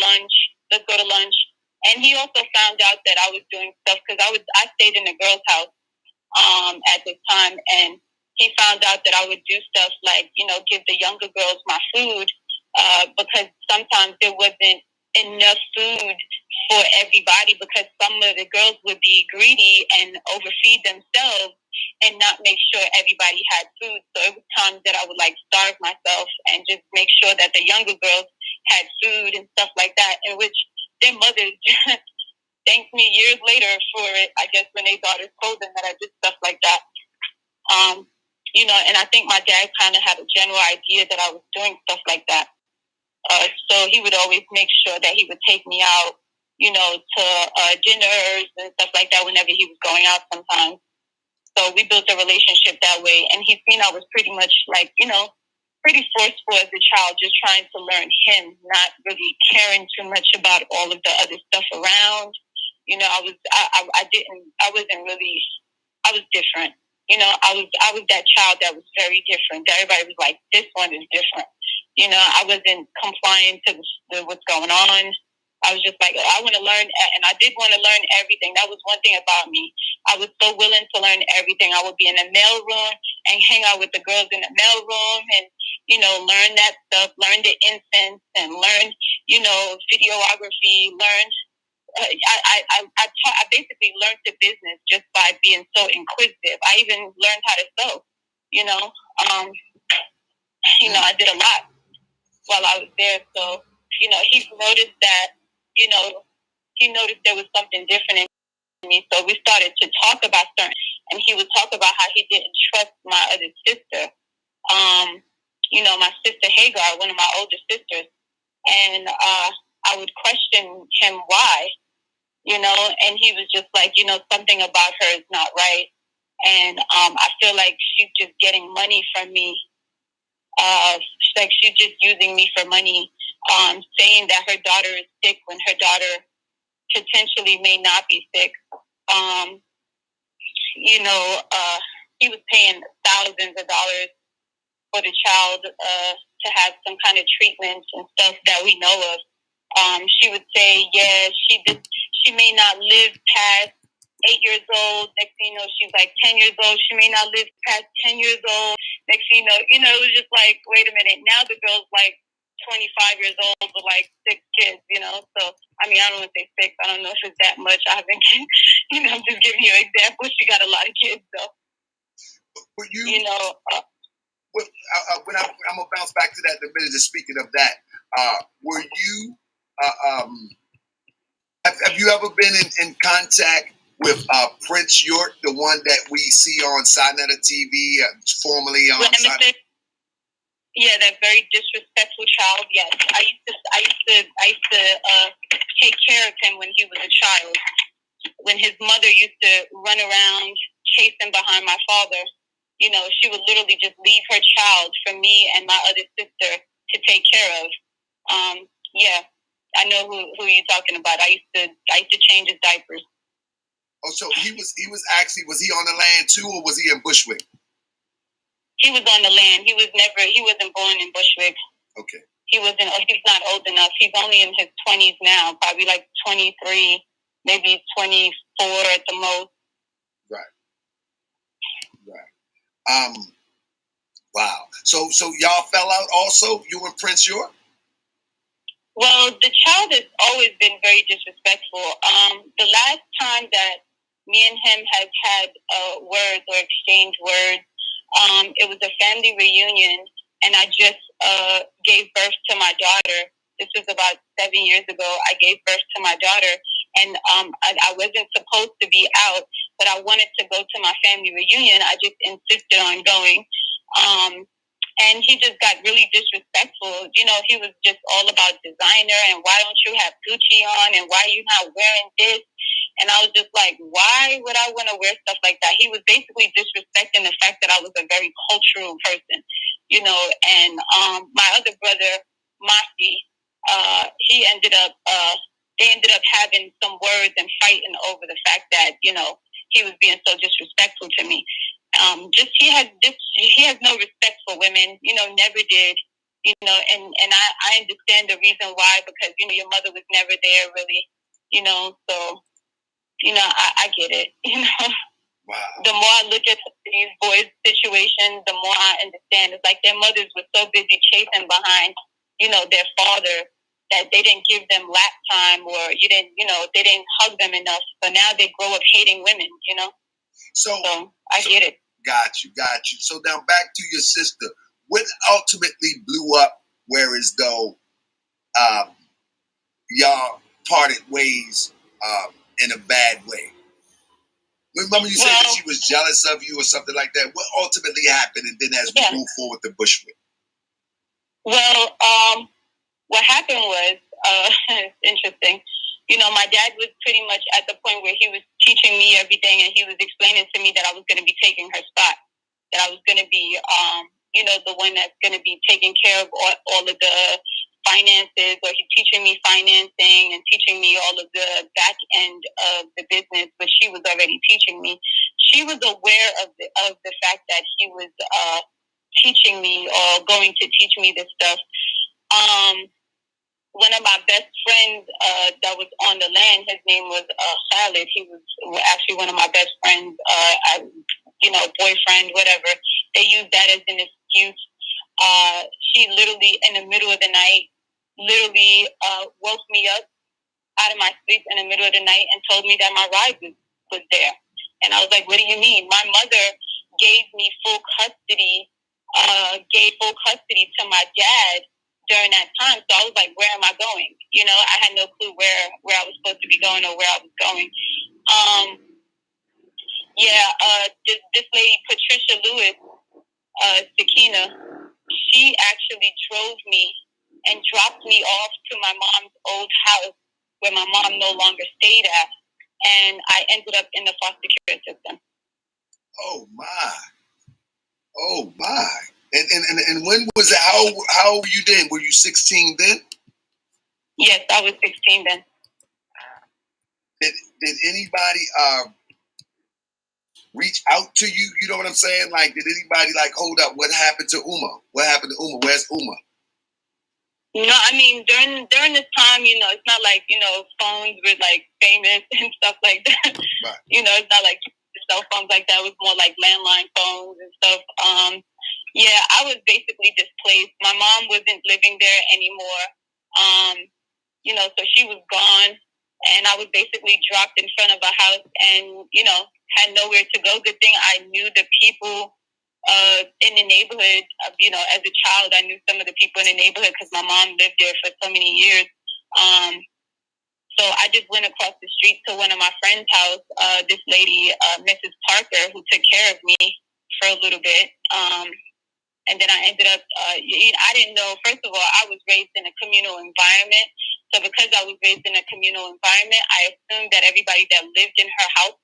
lunch. Let's go to lunch. And he also found out that I was doing stuff because I stayed in a girl's house at this time, and he found out that I would do stuff like, give the younger girls my food because sometimes there wasn't enough food for everybody because some of the girls would be greedy and overfeed themselves and not make sure everybody had food. So it was times that I would starve myself and just make sure that the younger girls had food and stuff like that, in which their mothers thanked me years later for it, I guess, when their daughters told them that I did stuff like that. And I think my dad kind of had a general idea that I was doing stuff like that. So he would always make sure that he would take me out, to dinners and stuff like that whenever he was going out sometimes. So we built a relationship that way. And he seen I was pretty much pretty forceful as a child, just trying to learn him, not really caring too much about all of the other stuff around. I was different. I was that child that was very different. Everybody was like, this one is different. I wasn't complying to what's going on. I was just like, I want to learn, and I did want to learn everything. That was one thing about me. I was so willing to learn everything. I would be in the mail room and hang out with the girls in the mail room and, learn that stuff, learn the incense and learn, videography, learn. I basically learned the business just by being so inquisitive. I even learned how to sew, I did a lot while I was there. So, he noticed that, he noticed there was something different in me. So we started to talk about certain, and he would talk about how he didn't trust my other sister. My sister Hagar, one of my older sisters. And I would question him why, and he was just like, something about her is not right. And I feel like she's just getting money from me. Like she's just using me for money, saying that her daughter is sick when her daughter potentially may not be sick. He was paying thousands of dollars for the child to have some kind of treatment and stuff that we know of. She would say, yeah, she may not live past 8 years old. Next thing you know, she's like 10 years old. She may not live past 10 years old. Next thing you know, it was just like, wait a minute. Now the girl's like 25 years old with like 6 kids, So, I mean, I don't want to say 6. I don't know if it's that much. I haven't, I'm just giving you an example. She got a lot of kids, though. Were you, when I'm going to bounce back to that in a minute, just speaking of that, were you, have you ever been in contact with Prince York, the one that we see on Sinetta TV, formerly on Sinetta? Yeah, that very disrespectful child. Yes, I used to take care of him when he was a child. When his mother used to run around chasing behind my father, she would literally just leave her child for me and my other sister to take care of. Yeah, I know who you're talking about. I used to change his diapers. Oh, so he was he on the land too, or was he in Bushwick? He was on the land. He wasn't born in Bushwick. Okay. He's not old enough. He's only in his 20s now, probably like 23, maybe 24 at the most. Right. Wow. So y'all fell out also, you and Prince York? Well, the child has always been very disrespectful. The last time that me and him have had words or exchanged words, it was a family reunion, and I just gave birth to my daughter. This was about 7 years ago. I gave birth to my daughter, and I wasn't supposed to be out, but I wanted to go to my family reunion. I just insisted on going. And he just got really disrespectful. He was just all about designer and why don't you have Gucci on and why are you not wearing this? And I was just like, why would I want to wear stuff like that? He was basically disrespecting the fact that I was a very cultural person, and my other brother, Masi, they ended up having some words and fighting over the fact that, he was being so disrespectful to me. He has no respect for women, never did. and I understand the reason why, because, your mother was never there really, so, I get it, Wow. The more I look at these boys' situations, the more I understand. It's like their mothers were so busy chasing behind, their father, that they didn't give them lap time, or they didn't hug them enough. So now they grow up hating women, So I get it. Got you. So now back to your sister. What ultimately blew up, whereas though y'all parted ways in a bad way? Remember you said that she was jealous of you or something like that. What ultimately happened, and then as we move forward to Bushwick? Well, what happened was, it's interesting. My dad was pretty much at the point where he was teaching me everything, and he was explaining to me that I was going to be taking her spot, that I was going to be, the one that's going to be taking care of all of the finances, or he's teaching me financing and teaching me all of the back end of the business, which she was already teaching me. She was aware of the fact that he was teaching me, or going to teach me this stuff. One of my best friends that was on the land, his name was Khalid. He was actually one of my best friends, boyfriend, whatever. They used that as an excuse. She literally, in the middle of the night, woke me up out of my sleep in the middle of the night and told me that my ride was there. And I was like, what do you mean? My mother gave me full custody to my dad during that time. So I was like, where am I going? I had no clue where I was supposed to be going or where I was going. This lady, Patricia Lewis, Sakina, she actually drove me and dropped me off to my mom's old house where my mom no longer stayed at. And I ended up in the foster care system. Oh my. And when was it? How old were you then? Were you 16 then? Yes, I was 16 then. Did anybody reach out to you? You know what I'm saying? Like, did anybody hold up? What happened to Uma? What happened to Uma? Where's Uma? No, I mean, during this time, it's not like, phones were famous and stuff like that. Right. It's not like cell phones like that. It was more like landline phones and stuff. I was basically displaced. My mom wasn't living there anymore. So she was gone, and I was basically dropped in front of a house and, had nowhere to go. Good thing I knew the people in the neighborhood. As a child, I knew some of the people in the neighborhood because my mom lived there for so many years. So I just went across the street to one of my friend's house, this lady, Mrs. Parker, who took care of me for a little bit. And then I ended up, I didn't know, first of all, I was raised in a communal environment. So because I was raised in a communal environment, I assumed that everybody that lived in her house